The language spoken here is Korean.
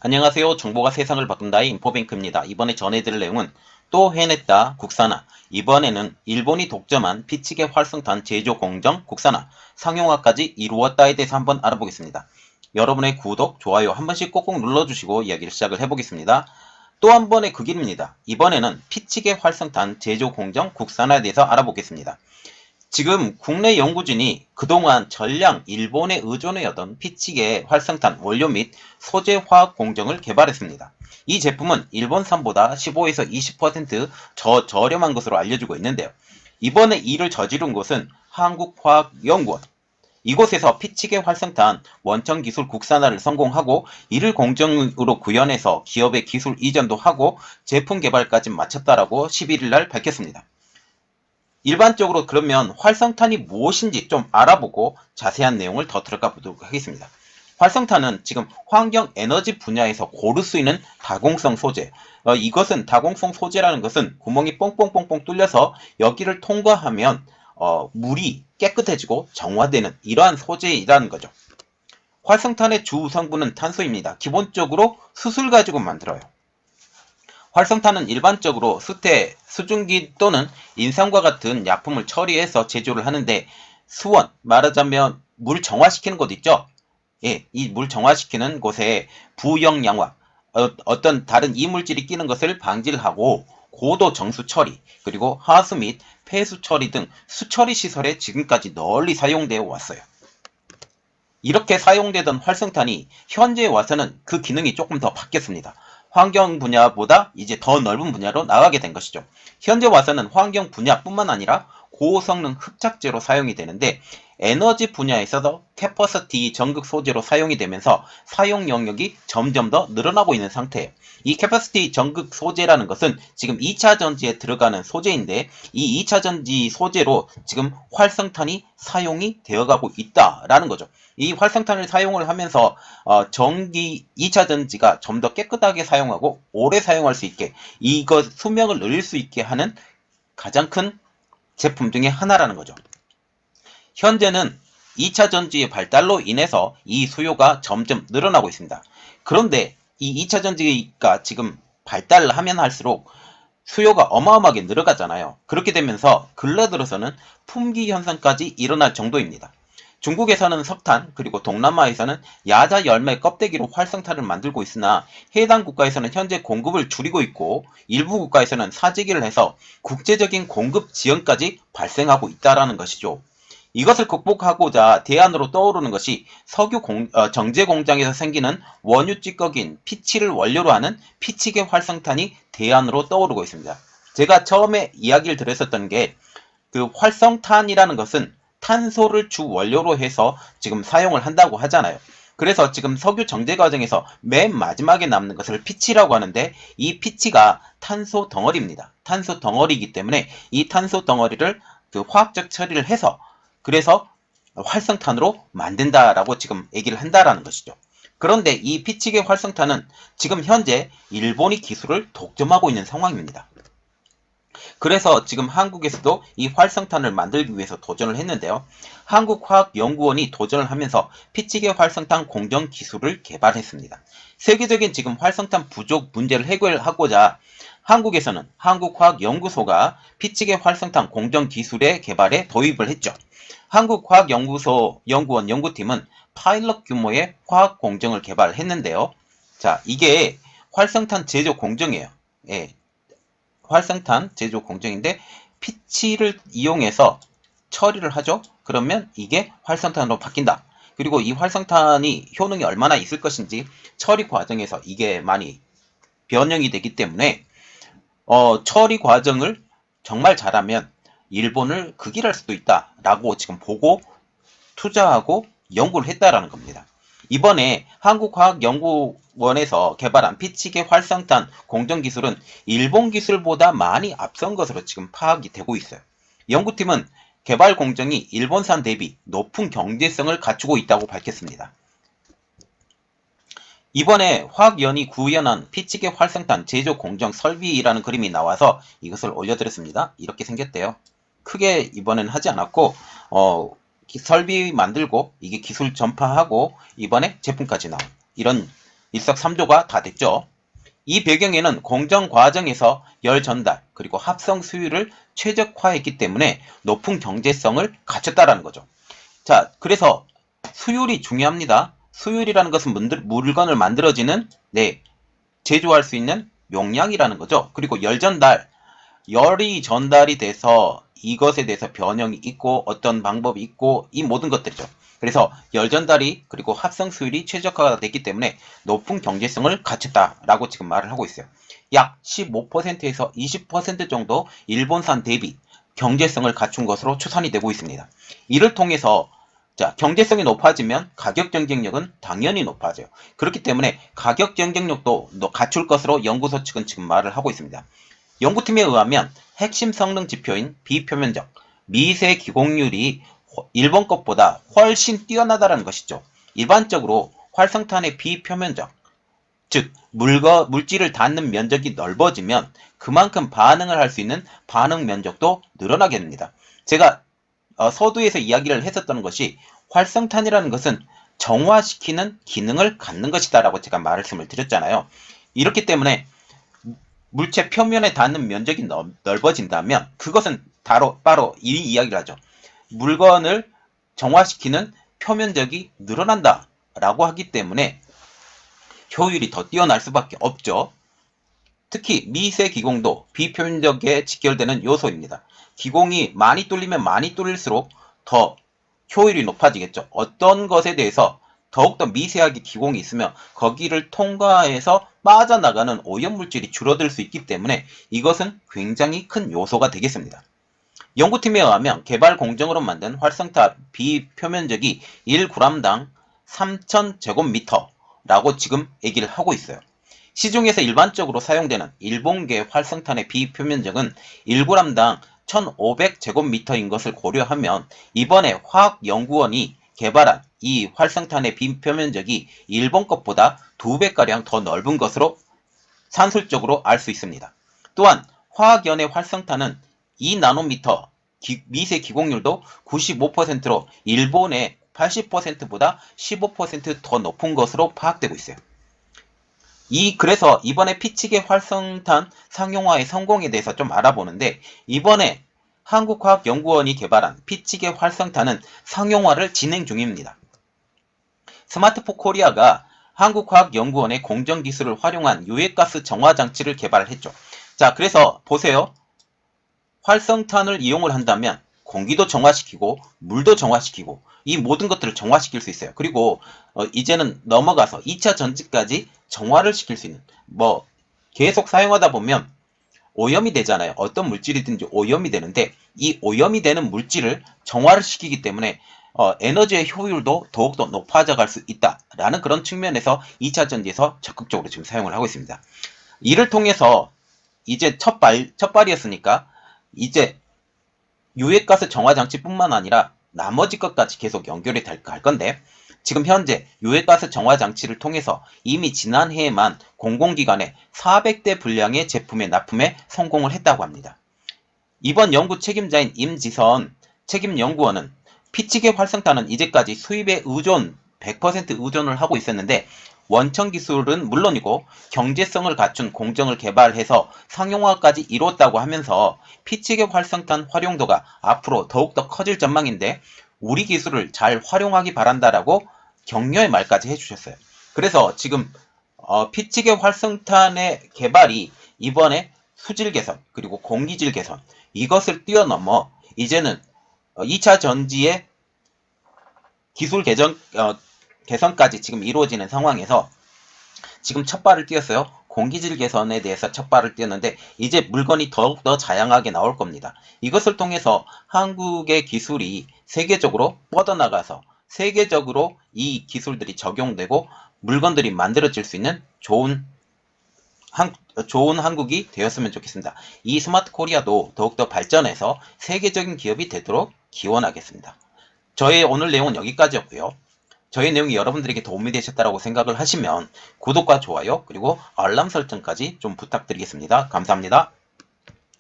안녕하세요. 정보가 세상을 바꾼다의 인포뱅크입니다. 이번에 전해드릴 내용은 또 해냈다 국산화. 이번에는 일본이 독점한 피치개 활성탄 제조 공정 국산화 상용화까지 이루었다에 대해서 한번 알아보겠습니다. 여러분의 구독, 좋아요 한 번씩 꼭꼭 눌러주시고 이야기를 시작을 해보겠습니다. 또 한 번의 그 길입니다. 이번에는 피치개 활성탄 제조 공정 국산화에 대해서 알아보겠습니다. 지금 국내 연구진이 그동안 전량 일본에 의존해오던 피치개 활성탄 원료 및 소재 화학 공정을 개발했습니다. 이 제품은 일본산보다 15에서 20% 저렴한 것으로 알려지고 있는데요. 이번에 이를 저지른 곳은 한국화학연구원. 이곳에서 피치개 활성탄 원천 기술 국산화를 성공하고 이를 공정으로 구현해서 기업의 기술 이전도 하고 제품 개발까지 마쳤다라고 11일 날 밝혔습니다. 일반적으로 그러면 활성탄이 무엇인지 좀 알아보고 자세한 내용을 더 들어가 보도록 하겠습니다. 활성탄은 지금 환경 에너지 분야에서 고를 수 있는 다공성 소재. 이것은 다공성 소재라는 것은 구멍이 뽕뽕뽕뽕 뚫려서 여기를 통과하면 물이 깨끗해지고 정화되는 이러한 소재이라는 거죠. 활성탄의 주 성분은 탄소입니다. 기본적으로 수소를 가지고 만들어요. 활성탄은 일반적으로 수태, 수증기 또는 인산과 같은 약품을 처리해서 제조를 하는데 수원, 말하자면 물 정화시키는 곳 있죠? 예, 이 물 정화시키는 곳에 부영양화, 어떤 다른 이물질이 끼는 것을 방지를 하고 고도 정수 처리, 그리고 하수 및 폐수 처리 등 수처리 시설에 지금까지 널리 사용되어 왔어요. 이렇게 사용되던 활성탄이 현재에 와서는 그 기능이 조금 더 바뀌었습니다. 환경 분야보다 이제 더 넓은 분야로 나가게 된 것이죠. 현재 와서는 환경 분야뿐만 아니라 고성능 흡착제로 사용이 되는데 에너지 분야에서도 캐퍼시티 전극 소재로 사용이 되면서 사용 영역이 점점 더 늘어나고 있는 상태예요. 이 캐퍼시티 전극 소재라는 것은 지금 2차 전지에 들어가는 소재인데 이 2차 전지 소재로 지금 활성탄이 사용이 되어가고 있다라는 거죠. 이 활성탄을 사용을 하면서 전기 2차 전지가 좀 더 깨끗하게 사용하고 오래 사용할 수 있게 이것 수명을 늘릴 수 있게 하는 가장 큰 제품 중에 하나라는 거죠. 현재는 2차 전지의 발달로 인해서 이 수요가 점점 늘어나고 있습니다. 그런데 이 2차 전지가 지금 발달을 하면 할수록 수요가 어마어마하게 늘어가잖아요. 그렇게 되면서 근래 들어서는 품귀 현상까지 일어날 정도입니다. 중국에서는 석탄, 그리고 동남아에서는 야자 열매 껍데기로 활성탄을 만들고 있으나 해당 국가에서는 현재 공급을 줄이고 있고 일부 국가에서는 사재기를 해서 국제적인 공급 지연까지 발생하고 있다는 것이죠. 이것을 극복하고자 대안으로 떠오르는 것이 정제 공장에서 생기는 원유 찌꺼기인 피치를 원료로 하는 피치계 활성탄이 대안으로 떠오르고 있습니다. 제가 처음에 이야기를 드렸었던 게 그 활성탄이라는 것은 탄소를 주 원료로 해서 지금 사용을 한다고 하잖아요. 그래서 지금 석유 정제 과정에서 맨 마지막에 남는 것을 피치라고 하는데 이 피치가 탄소 덩어리입니다. 탄소 덩어리이기 때문에 이 탄소 덩어리를 그 화학적 처리를 해서 그래서 활성탄으로 만든다라고 지금 얘기를 한다라는 것이죠. 그런데 이 피치계 활성탄은 지금 현재 일본이 기술을 독점하고 있는 상황입니다. 그래서 지금 한국에서도 이 활성탄을 만들기 위해서 도전을 했는데요. 한국화학연구원이 도전을 하면서 피치계 활성탄 공정 기술을 개발했습니다. 세계적인 지금 활성탄 부족 문제를 해결하고자 한국에서는 한국화학연구소가 피치계 활성탄 공정 기술의 개발에 도입을 했죠. 한국화학연구소 연구원 연구팀은 파일럿 규모의 화학 공정을 개발했는데요. 자, 이게 활성탄 제조 공정이에요. 예, 활성탄 제조 공정인데 피치를 이용해서 처리를 하죠. 그러면 이게 활성탄으로 바뀐다. 그리고 이 활성탄이 효능이 얼마나 있을 것인지 처리 과정에서 이게 많이 변형이 되기 때문에 처리 과정을 정말 잘하면 일본을 극일할 수도 있다라고 지금 보고 투자하고 연구를 했다라는 겁니다. 이번에 한국화학연구원에서 개발한 피치계 활성탄 공정기술은 일본 기술보다 많이 앞선 것으로 지금 파악이 되고 있어요. 연구팀은 개발 공정이 일본산 대비 높은 경제성을 갖추고 있다고 밝혔습니다. 이번에 화학연이 구현한 피치계 활성탄 제조 공정 설비라는 그림이 나와서 이것을 올려드렸습니다. 이렇게 생겼대요. 크게 이번엔 하지 않았고 설비 만들고 이게 기술 전파하고 이번에 제품까지 나온 이런 일석삼조가 다 됐죠. 이 배경에는 공정 과정에서 열 전달 그리고 합성 수율을 최적화했기 때문에 높은 경제성을 갖췄다라는 거죠. 자, 그래서 수율이 중요합니다. 수율이라는 것은 물건을 만들어지는 제조할 수 있는 용량이라는 거죠. 그리고 열 전달, 열이 전달이 돼서 이것에 대해서 변형이 있고 어떤 방법이 있고 이 모든 것들이죠. 그래서 열 전달이 그리고 합성 수율이 최적화가 됐기 때문에 높은 경제성을 갖췄다라고 지금 말을 하고 있어요. 약 15%에서 20% 정도 일본산 대비 경제성을 갖춘 것으로 추산이 되고 있습니다. 이를 통해서 자, 경제성이 높아지면 가격 경쟁력은 당연히 높아져요. 그렇기 때문에 가격 경쟁력도 갖출 것으로 연구소 측은 지금 말을 하고 있습니다. 연구팀에 의하면 핵심 성능 지표인 비표면적, 미세 기공률이 일본 것보다 훨씬 뛰어나다는 것이죠. 일반적으로 활성탄의 비표면적, 즉 물질을 닿는 면적이 넓어지면 그만큼 반응을 할 수 있는 반응 면적도 늘어나게 됩니다. 제가 서두에서 이야기를 했었던 것이 활성탄이라는 것은 정화시키는 기능을 갖는 것이다 라고 제가 말씀을 드렸잖아요. 이렇기 때문에 물체 표면에 닿는 면적이 넓어진다면 그것은 바로 이 이야기를 하죠. 물건을 정화시키는 표면적이 늘어난다 라고 하기 때문에 효율이 더 뛰어날 수밖에 없죠. 특히 미세 기공도 비표면적에 직결되는 요소입니다. 기공이 많이 뚫리면 많이 뚫릴수록 더 효율이 높아지겠죠. 어떤 것에 대해서 더욱더 미세하게 기공이 있으면 거기를 통과해서 빠져나가는 오염물질이 줄어들 수 있기 때문에 이것은 굉장히 큰 요소가 되겠습니다. 연구팀에 의하면 개발 공정으로 만든 활성탄 비표면적이 1g당 3,000제곱미터라고 지금 얘기를 하고 있어요. 시중에서 일반적으로 사용되는 일본계 활성탄의 비표면적은 1g당 1,500제곱미터인 것을 고려하면 이번에 화학연구원이 개발한 이 활성탄의 비표면적이 일본 것보다 2배가량 더 넓은 것으로 산술적으로 알 수 있습니다. 또한 화학연의 활성탄은 2나노미터 미세 기공률도 95%로 일본의 80%보다 15% 더 높은 것으로 파악되고 있어요. 그래서 이번에 피치계 활성탄 상용화의 성공에 대해서 좀 알아보는데 이번에 한국화학연구원이 개발한 피치계 활성탄은 상용화를 진행 중입니다. 스마트포 코리아가 한국화학연구원의 공정기술을 활용한 유해가스 정화장치를 개발했죠. 자, 그래서 보세요. 활성탄을 이용을 한다면 공기도 정화시키고 물도 정화시키고 이 모든 것들을 정화시킬 수 있어요. 그리고 이제는 넘어가서 2차 전지까지 정화를 시킬 수 있는 계속 사용하다 보면 오염이 되잖아요. 어떤 물질이든지 오염이 되는데 이 오염이 되는 물질을 정화를 시키기 때문에 에너지의 효율도 더욱더 높아져 갈 수 있다라는 그런 측면에서 2차 전지에서 적극적으로 지금 사용을 하고 있습니다. 이를 통해서 이제 첫발이었으니까 이제 유해가스 정화장치뿐만 아니라 나머지 것까지 계속 연결이 갈 건데 지금 현재 유해가스 정화장치를 통해서 이미 지난해에만 공공기관에 400대 분량의 제품의 납품에 성공을 했다고 합니다. 이번 연구 책임자인 임지선 책임연구원은 피치계 활성탄은 이제까지 수입에 100% 의존을 하고 있었는데 원천 기술은 물론이고 경제성을 갖춘 공정을 개발해서 상용화까지 이뤘다고 하면서 피치계 활성탄 활용도가 앞으로 더욱더 커질 전망인데 우리 기술을 잘 활용하기 바란다라고 격려의 말까지 해주셨어요. 그래서 지금 피치계 활성탄의 개발이 이번에 수질 개선 그리고 공기질 개선 이것을 뛰어넘어 이제는 2차 전지의 기술 개선까지 지금 이루어지는 상황에서 지금 첫 발을 띄었어요. 공기질 개선에 대해서 첫 발을 띄었는데 이제 물건이 더욱더 다양하게 나올 겁니다. 이것을 통해서 한국의 기술이 세계적으로 뻗어나가서 세계적으로 이 기술들이 적용되고 물건들이 만들어질 수 있는 좋은 한국이 되었으면 좋겠습니다. 이 스마트 코리아도 더욱더 발전해서 세계적인 기업이 되도록 기원하겠습니다. 저의 오늘 내용은 여기까지였고요. 저희 내용이 여러분들에게 도움이 되셨다고 생각을 하시면 구독과 좋아요 그리고 알람 설정까지 좀 부탁드리겠습니다. 감사합니다.